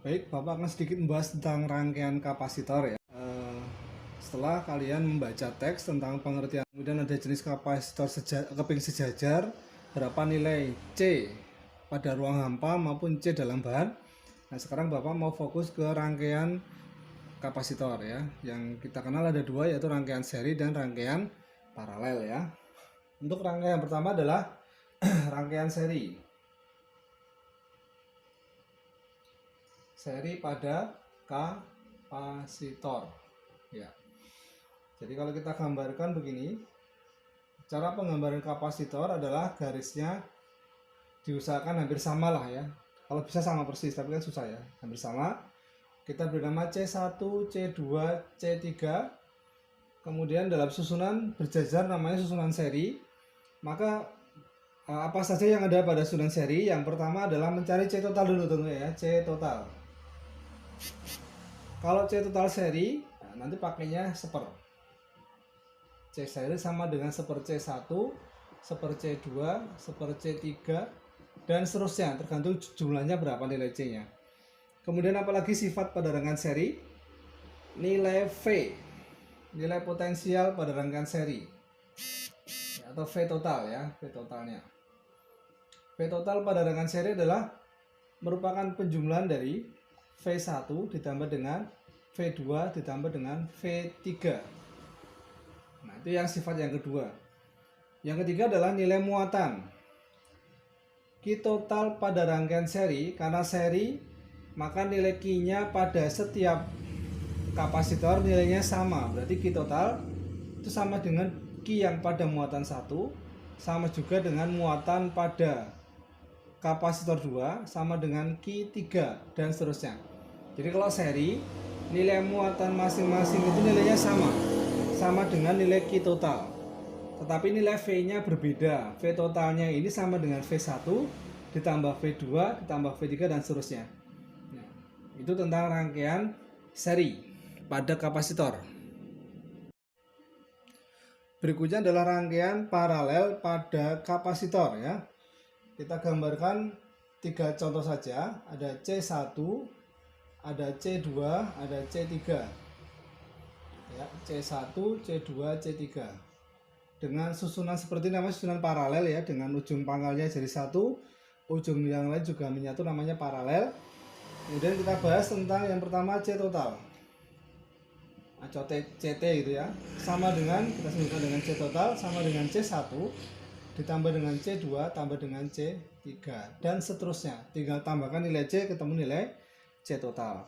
Baik, Bapak akan sedikit membahas tentang rangkaian kapasitor ya. Setelah kalian membaca teks tentang pengertian, kemudian ada jenis kapasitor keping sejajar, berapa nilai C pada ruang hampa maupun C dalam bahan. Nah, sekarang Bapak mau fokus ke rangkaian kapasitor ya. Yang kita kenal ada dua, yaitu rangkaian seri dan rangkaian paralel ya. Untuk rangkaian pertama adalah rangkaian seri. Seri pada kapasitor ya. Jadi kalau kita gambarkan begini, cara penggambaran kapasitor adalah garisnya diusahakan hampir sama lah ya. Kalau bisa sama persis, tapi kan susah ya. Hampir sama. Kita beri nama C1, C2, C3. Kemudian dalam susunan berjajar namanya susunan seri. Maka apa saja yang ada pada susunan seri? Yang pertama adalah mencari C total dulu tentunya ya, C total. Kalau C total seri, nah nanti pakainya seper. C seri sama dengan seper C1, seper C2, seper C3, dan seterusnya, tergantung jumlahnya berapa nilai C-nya. Kemudian apalagi sifat pada rangkaian seri? Nilai V, nilai potensial pada rangkaian seri, atau V total ya, V totalnya. V total pada rangkaian seri adalah merupakan penjumlahan dari V1 ditambah dengan V2 ditambah dengan V3. Nah, itu yang sifat yang kedua. Yang ketiga adalah nilai muatan. Q total pada rangkaian seri, karena seri maka nilai Q-nya pada setiap kapasitor nilainya sama. Berarti Q total itu sama dengan Q yang pada muatan 1, sama juga dengan muatan pada kapasitor 2, sama dengan Q3, dan seterusnya. Jadi kalau seri, nilai muatan masing-masing itu nilainya sama dengan nilai Q total. Tetapi nilai V-nya berbeda. V totalnya ini sama dengan V1 ditambah V2 ditambah V3 dan seterusnya. Nah, itu tentang rangkaian seri pada kapasitor. Berikutnya adalah rangkaian paralel pada kapasitor ya. Kita gambarkan 3 contoh saja. Ada C1, ada C2, ada C3 ya, C1, C2, C3 dengan susunan seperti namanya susunan paralel ya, dengan ujung pangkalnya jadi satu, ujung yang lain juga menyatu, namanya paralel. Kemudian kita bahas tentang yang pertama C total atau CT gitu ya, sama dengan, kita sebutkan dengan C total sama dengan C1 ditambah dengan C2 tambah dengan C3 dan seterusnya. Tinggal tambahkan nilai C ketemu nilai C total.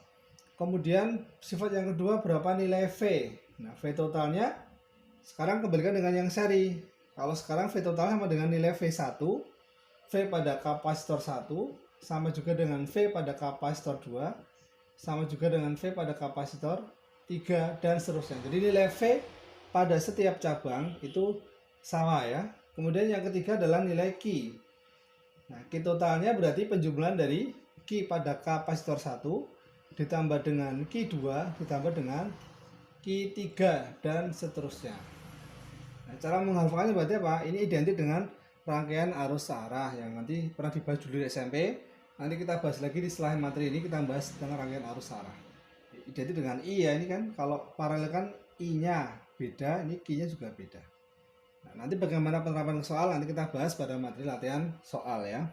Kemudian sifat yang kedua, berapa nilai V. Nah, V totalnya sekarang kembalikan dengan yang seri. Kalau sekarang V total sama dengan nilai V1, V pada kapasitor 1 sama juga dengan V pada kapasitor 2, sama juga dengan V pada kapasitor 3 dan seterusnya. Jadi nilai V pada setiap cabang itu sama ya. Kemudian yang ketiga adalah nilai Q. Nah, Q totalnya berarti penjumlahan dari Q pada kapasitor 1 ditambah dengan Q2 ditambah dengan Q3 dan seterusnya. Nah, cara menghafalkannya berarti apa? Ini identik dengan rangkaian arus searah yang nanti pernah dibahas dulu di SMP. Nanti kita bahas lagi di setelah materi ini, kita bahas tentang rangkaian arus searah. Identik dengan I ya, ini kan kalau paralel kan I-nya beda, ini Q-nya juga beda. Nah, nanti bagaimana penerapan soal nanti kita bahas pada materi latihan soal ya.